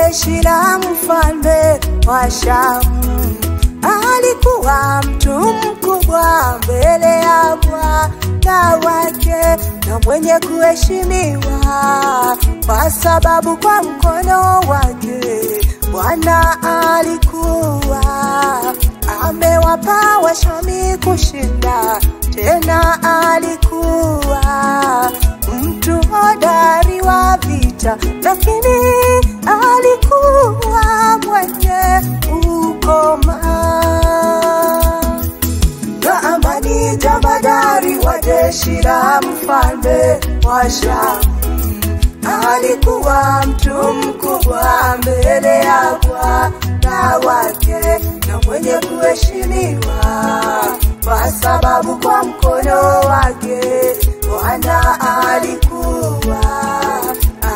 jeshi la mfalme wa Shamu. Alikuwa mtu mkubwa mbele ya Bwana wake na mwenye kuheshimiwa, kwa sababu kwa mkono wake Bwana alikuwa amewapa Washami kushinda. Tena alikuwa mtu hodari wa vita, lakini alikuwa mwenye ukoma. Naamani jamadari wa jeshi la mfalme wa Shamu, alikuwa mtu mkubwa mbele ya Bwana wake na mwenye kuheshimiwa, kwa sababu kwa mkono wake Bwana alikuwa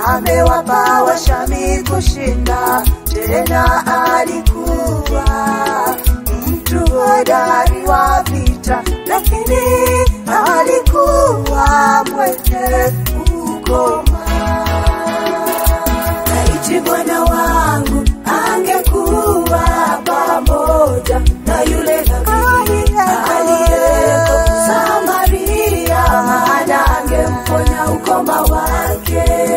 amewapa Washami kushinda. Tena alikuwa mtu hodari wa vita, lakini alikuwa mwenye ukoma. Laiti Bwana wangu angekuwa pamoja na yule nabii aliyeko Samaria, maana angemponya ukoma wake.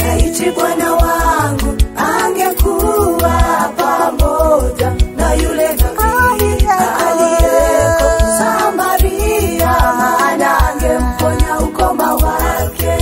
Laiti Bwana wangu angekuwa pamoja na yule nabii aliyeko Samaria, maana angemponya ukoma wake.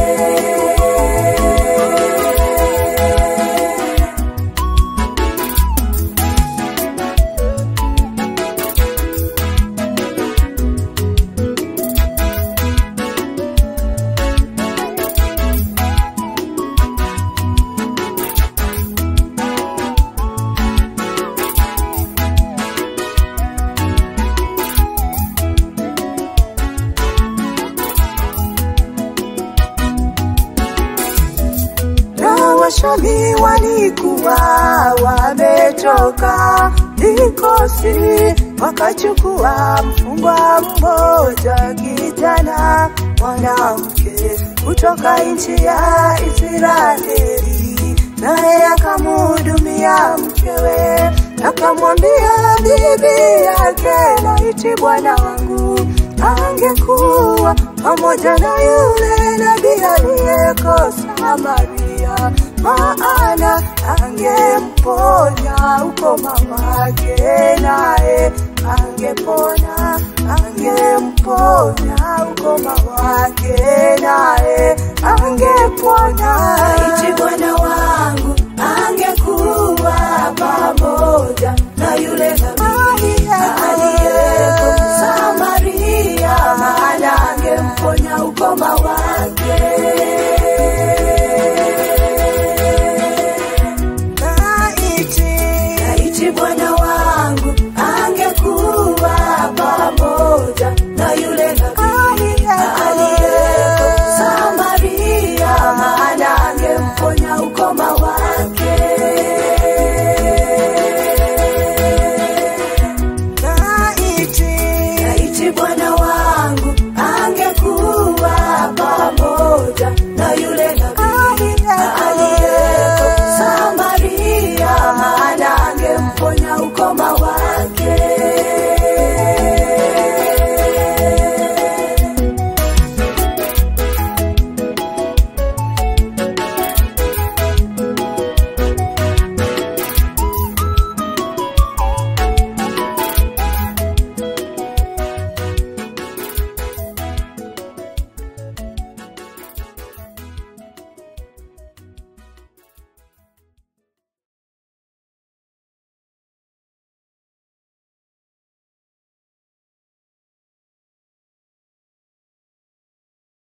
Washami walikuwa wametoka vikosi, wakachukua mfungwa mmoja, kijana mwanamke kutoka nchi ya Israeli, naye akamhudumia mkewe. Akamwambia bibi yake, laiti bwana wangu angekuwa pamoja na yule nabii aliyeko Samaria, maana angemponya ukoma wake, naye angepona. Angemponya ukoma wake, naye angepona. Laiti bwana wangu